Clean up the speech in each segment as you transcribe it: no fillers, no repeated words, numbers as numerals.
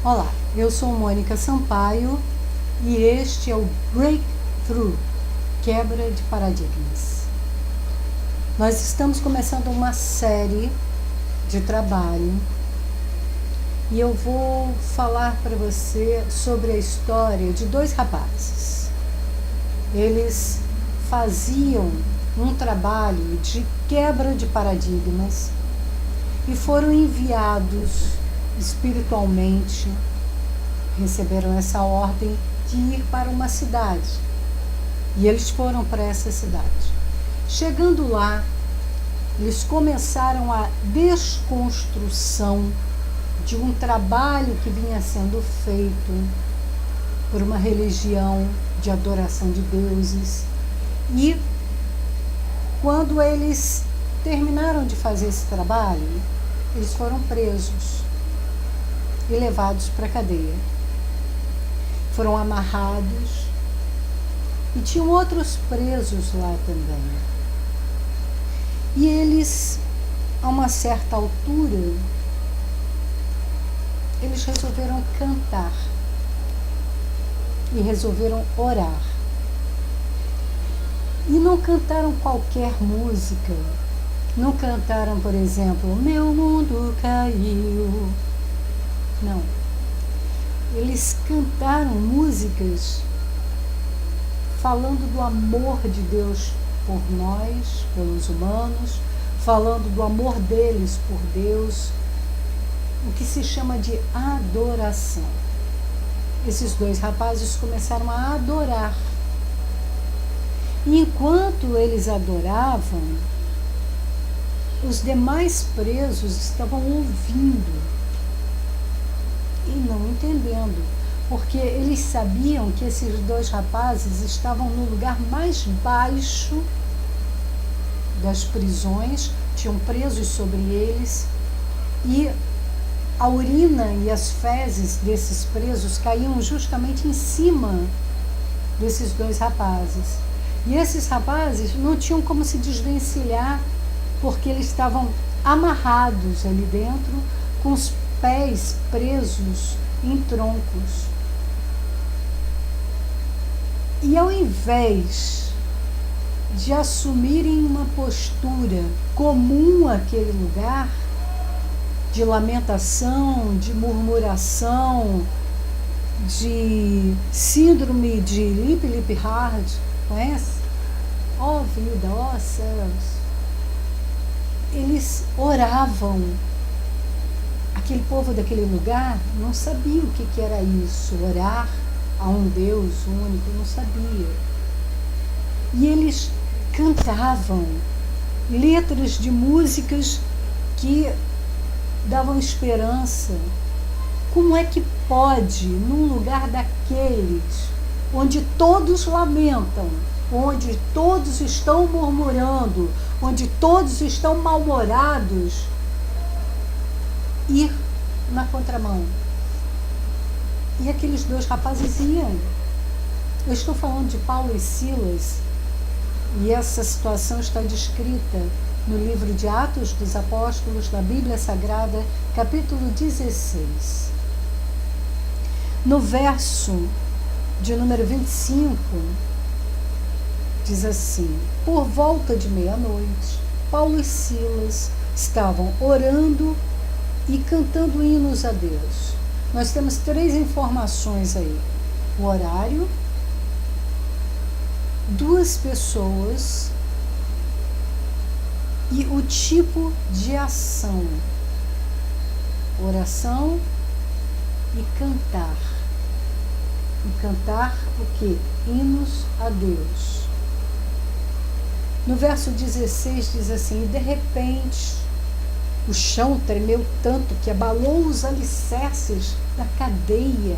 Olá, eu sou Mônica Sampaio e este é o Breakthrough, Quebra de Paradigmas. Nós estamos começando uma série de trabalho e eu vou falar para você sobre a história de dois rapazes. Eles faziam um trabalho de quebra de paradigmas e foram enviados espiritualmente, receberam essa ordem de ir para uma cidade. E eles foram para essa cidade. Chegando lá, eles começaram a desconstrução de um trabalho que vinha sendo feito por uma religião de adoração de deuses. E quando eles terminaram de fazer esse trabalho, eles foram presos e levados para a cadeia. Foram amarrados e tinham outros presos lá também. E eles, a uma certa altura, eles resolveram cantar e resolveram orar. E não cantaram qualquer música. Não cantaram, por exemplo, Meu Mundo Caiu. Não. Eles cantaram músicas falando do amor de Deus por nós, pelos humanos, falando do amor deles por Deus, o que se chama de adoração. Esses dois rapazes começaram a adorar. E enquanto eles adoravam, os demais presos estavam ouvindo e não entendendo, porque eles sabiam que esses dois rapazes estavam no lugar mais baixo das prisões, tinham presos sobre eles, e a urina e as fezes desses presos caíam justamente em cima desses dois rapazes. E esses rapazes não tinham como se desvencilhar, porque eles estavam amarrados ali dentro, com os pés presos em troncos. E ao invés de assumirem uma postura comum àquele lugar, de lamentação, de murmuração, de síndrome de Lip Hard, conhece? Ó vida, ó céus. Eles oravam. Aquele povo daquele lugar não sabia o que era isso, orar a um Deus único, não sabia. E eles cantavam letras de músicas que davam esperança. Como é que pode, num lugar daqueles, onde todos lamentam, onde todos estão murmurando, onde todos estão mal-humorados, ir na contramão? E aqueles dois rapazes iam. Eu estou falando de Paulo e Silas, e essa situação está descrita no livro de Atos dos Apóstolos, da Bíblia Sagrada, capítulo 16. No verso de número 25, diz assim: Por volta de meia-noite, Paulo e Silas estavam orando e cantando hinos a Deus. Nós temos 3 informações aí: o horário, 2 pessoas e o tipo de ação: oração e cantar. E cantar o quê? Hinos a Deus. No verso 16 diz assim: E de repente o chão tremeu tanto que abalou os alicerces da cadeia.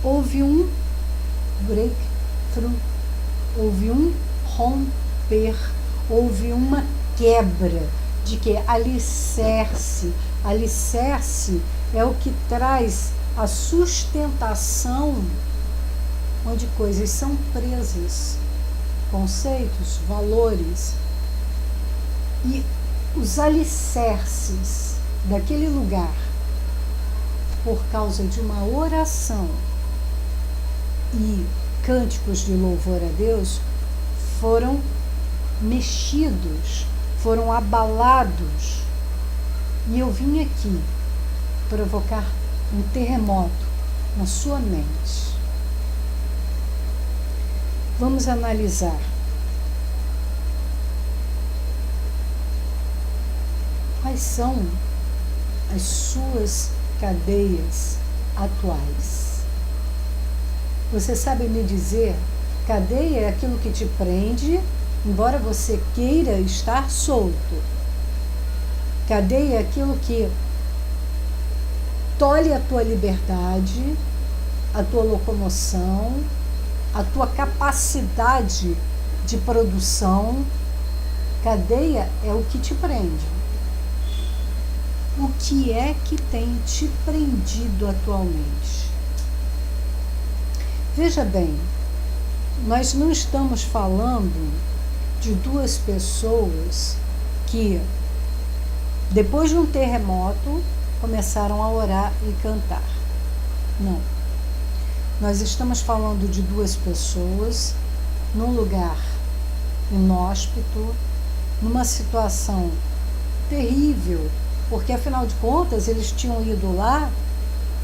Houve um breakthrough, houve um romper, houve uma quebra de que alicerce. Alicerce é o que traz a sustentação onde coisas são presas, conceitos, valores. E os alicerces daquele lugar, por causa de uma oração e cânticos de louvor a Deus, foram mexidos, foram abalados. E eu vim aqui provocar um terremoto na sua mente. Vamos analisar. Quais são as suas cadeias atuais? Você sabe me dizer? Cadeia é aquilo que te prende, embora você queira estar solto. Cadeia é aquilo que tolhe a tua liberdade, a tua locomoção, a tua capacidade de produção. Cadeia é o que te prende. O que é que tem te prendido atualmente? Veja bem, nós não estamos falando de duas pessoas que, depois de um terremoto, começaram a orar e cantar. Não. Nós estamos falando de duas pessoas num lugar inóspito, numa situação terrível, porque afinal de contas eles tinham ido lá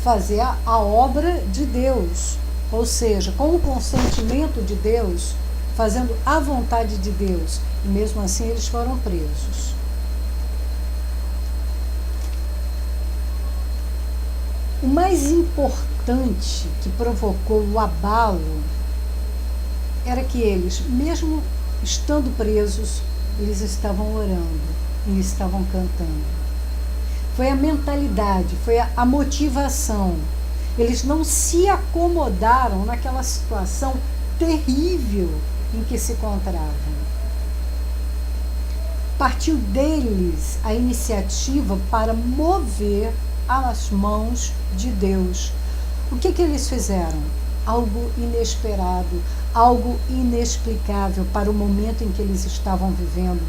fazer a obra de Deus, ou seja, com o consentimento de Deus, fazendo a vontade de Deus, e mesmo assim eles foram presos. O mais importante que provocou o abalo era que eles, mesmo estando presos, eles estavam orando, eles estavam cantando. Foi a mentalidade, foi a motivação. Eles não se acomodaram naquela situação terrível em que se encontravam. Partiu deles a iniciativa para mover as mãos de Deus. O que eles fizeram? Algo inesperado, algo inexplicável para o momento em que eles estavam vivendo.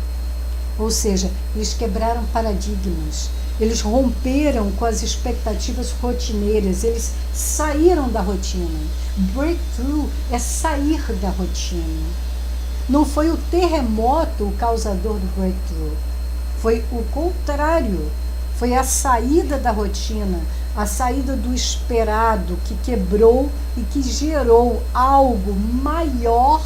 Ou seja, eles quebraram paradigmas, eles romperam com as expectativas rotineiras, eles saíram da rotina. Breakthrough é sair da rotina. Não foi o terremoto o causador do breakthrough, foi o contrário. Foi a saída da rotina, a saída do esperado, que quebrou e que gerou algo maior,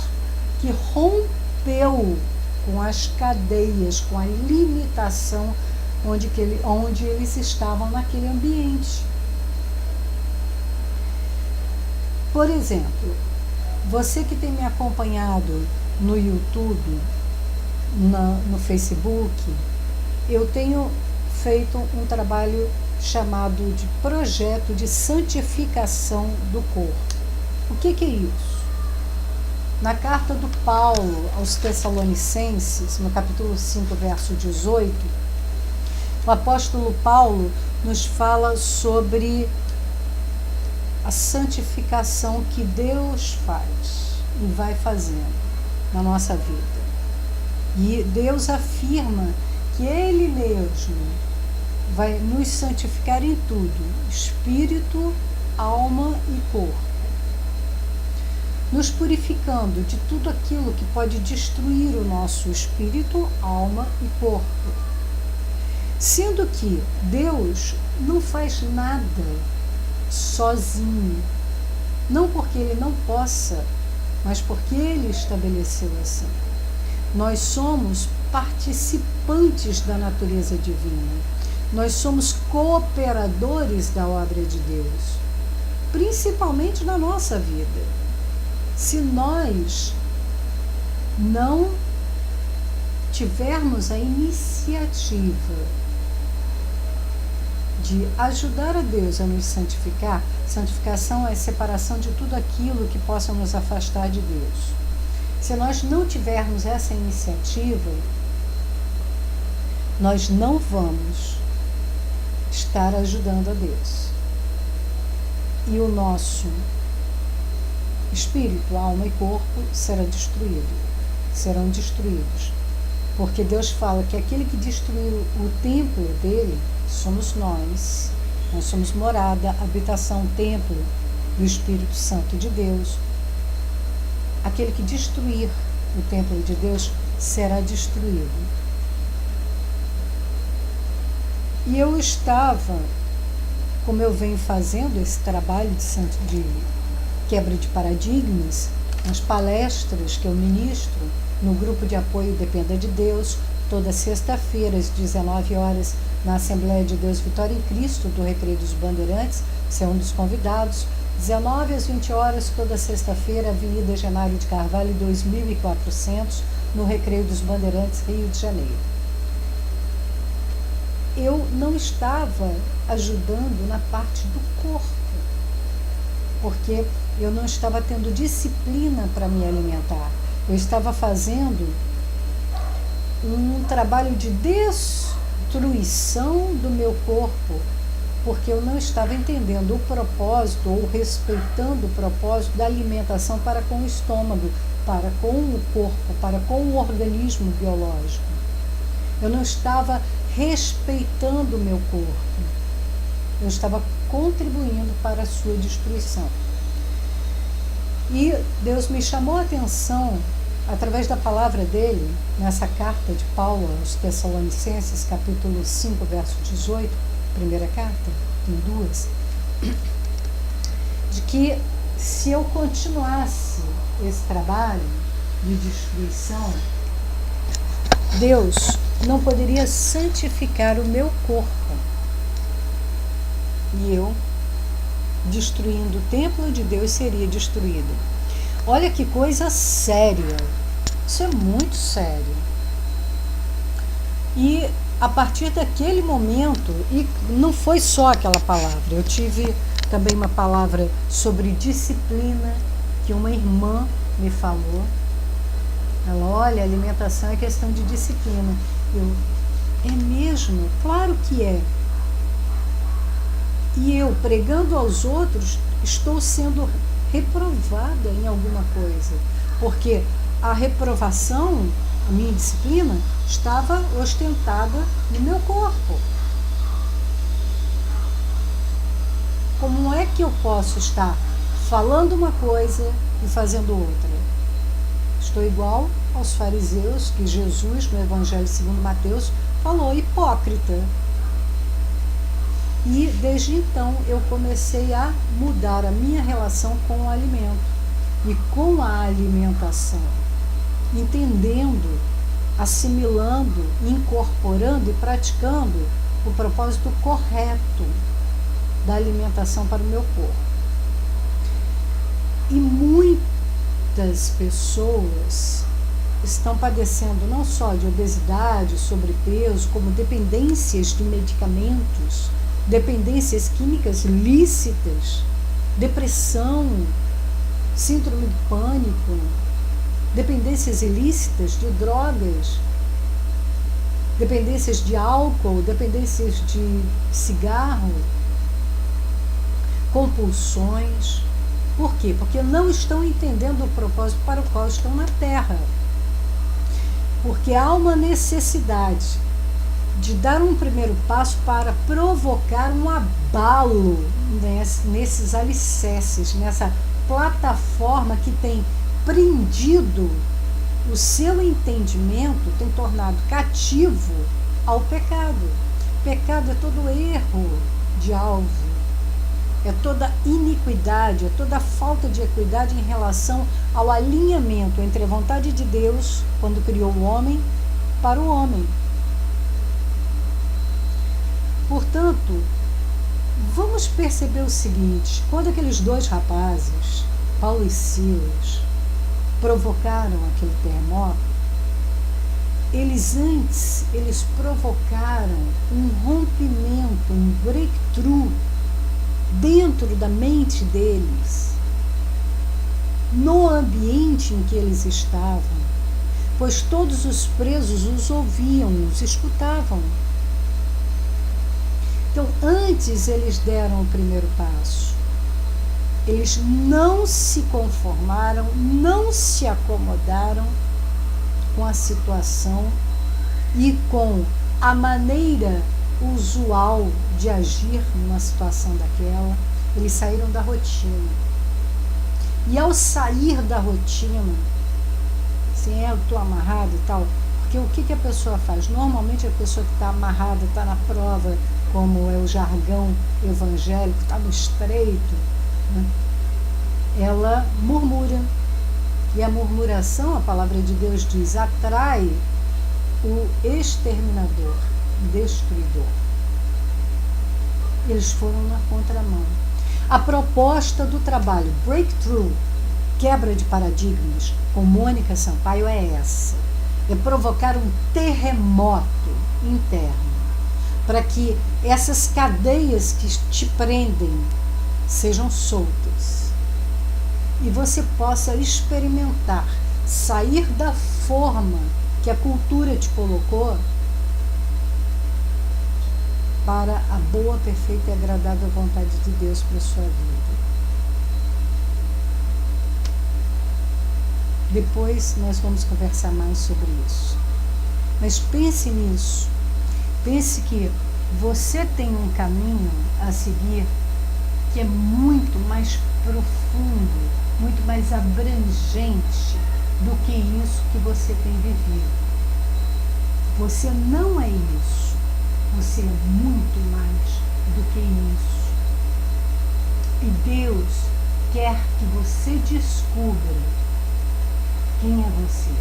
que rompeu com as cadeias, com a limitação onde eles estavam naquele ambiente. Por exemplo, você que tem me acompanhado no YouTube, no Facebook, eu tenho feito um trabalho chamado de projeto de santificação do corpo. O que é isso? Na carta do Paulo aos Tessalonicenses, no capítulo 5, verso 18, o apóstolo Paulo nos fala sobre a santificação que Deus faz e vai fazendo na nossa vida. E Deus afirma que Ele mesmo vai nos santificar em tudo, espírito, alma e corpo, nos purificando de tudo aquilo que pode destruir o nosso espírito, alma e corpo. Sendo que Deus não faz nada sozinho, não porque Ele não possa, mas porque Ele estabeleceu assim. Nós somos participantes da natureza divina. Nós somos cooperadores da obra de Deus, principalmente na nossa vida. Se nós não tivermos a iniciativa de ajudar a Deus a nos santificar, santificação é separação de tudo aquilo que possa nos afastar de Deus. Se nós não tivermos essa iniciativa, nós não vamos estar ajudando a Deus. E o nosso espírito, alma e corpo serão destruídos. Porque Deus fala que aquele que destruiu o templo dele somos nós. Nós somos morada, habitação, templo do Espírito Santo de Deus. Aquele que destruir o templo de Deus será destruído. E eu estava, como eu venho fazendo esse trabalho de quebra de paradigmas, nas palestras que eu ministro no grupo de apoio Dependa de Deus, toda sexta-feira às 19 horas, na Assembleia de Deus Vitória em Cristo, do Recreio dos Bandeirantes, você é um dos convidados. 19 às 20 horas, toda sexta-feira, Avenida Genário de Carvalho, 2400, no Recreio dos Bandeirantes, Rio de Janeiro. Eu não estava ajudando na parte do corpo, porque eu não estava tendo disciplina para me alimentar. Eu estava fazendo um trabalho de destruição do meu corpo, porque eu não estava entendendo o propósito ou respeitando o propósito da alimentação para com o estômago, para com o corpo, para com o organismo biológico. Eu não estava respeitando o meu corpo. Eu estava contribuindo para a sua destruição. E Deus me chamou a atenção, através da palavra dele, nessa carta de Paulo aos Tessalonicenses, capítulo 5, verso 18, primeira carta, tem duas, de que se eu continuasse esse trabalho de destruição, Deus não poderia santificar o meu corpo. E eu, destruindo o templo de Deus, seria destruído. Olha que coisa séria. Isso é muito sério. E a partir daquele momento, e não foi só aquela palavra, eu tive também uma palavra sobre disciplina, que uma irmã me falou. Ela, olha, alimentação é questão de disciplina. Eu, é mesmo? Claro que é. E eu, pregando aos outros, estou sendo reprovada em alguma coisa, porque a reprovação, a minha disciplina, estava ostentada no meu corpo. Como é que eu posso estar falando uma coisa e fazendo outra? Estou igual aos fariseus que Jesus, no Evangelho segundo Mateus, falou, hipócrita. E desde então eu comecei a mudar a minha relação com o alimento e com a alimentação, entendendo, assimilando, incorporando e praticando o propósito correto da alimentação para o meu corpo. E muitas pessoas estão padecendo não só de obesidade, sobrepeso, como dependências de medicamentos, dependências químicas lícitas, depressão, síndrome do pânico, dependências ilícitas de drogas, dependências de álcool, dependências de cigarro, compulsões. Por quê? Porque não estão entendendo o propósito para o qual estão na Terra. Porque há uma necessidade de dar um primeiro passo para provocar um abalo nesses alicerces, nessa plataforma que tem prendido o seu entendimento, tem tornado cativo ao pecado. Pecado é todo erro de alvo, é toda iniquidade, é toda falta de equidade em relação ao alinhamento entre a vontade de Deus, quando criou o homem, para o homem. Portanto, vamos perceber o seguinte, quando aqueles dois rapazes, Paulo e Silas, provocaram aquele terremoto, eles provocaram um rompimento, um breakthrough dentro da mente deles, no ambiente em que eles estavam, pois todos os presos os ouviam, os escutavam. Então, antes eles deram o primeiro passo. Eles não se conformaram, não se acomodaram com a situação e com a maneira usual de agir numa situação daquela. Eles saíram da rotina. E ao sair da rotina, assim, eu estou amarrado e tal, porque o que a pessoa faz? Normalmente a pessoa que está amarrada, está na prova, como é o jargão evangélico, está no estreito, né? Ela murmura. E a murmuração, a palavra de Deus diz, atrai o exterminador, o destruidor. Eles foram na contramão. A proposta do trabalho Breakthrough, quebra de paradigmas, com Mônica Sampaio é essa. É provocar um terremoto interno, para que essas cadeias que te prendem sejam soltas. E você possa experimentar, sair da forma que a cultura te colocou para a boa, perfeita e agradável vontade de Deus para a sua vida. Depois nós vamos conversar mais sobre isso. Mas pense nisso. Pense que você tem um caminho a seguir que é muito mais profundo, muito mais abrangente do que isso que você tem vivido. Você não é isso. Você é muito mais do que isso. E Deus quer que você descubra quem é você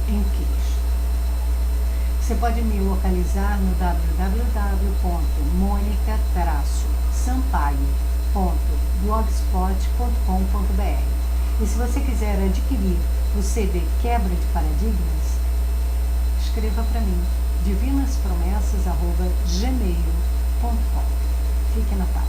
em Cristo. Você pode me localizar no www.monica-sampaio.blogspot.com.br. E se você quiser adquirir o CD Quebra de Paradigmas, escreva para mim, divinaspromessas@gmail.com. Fique na paz.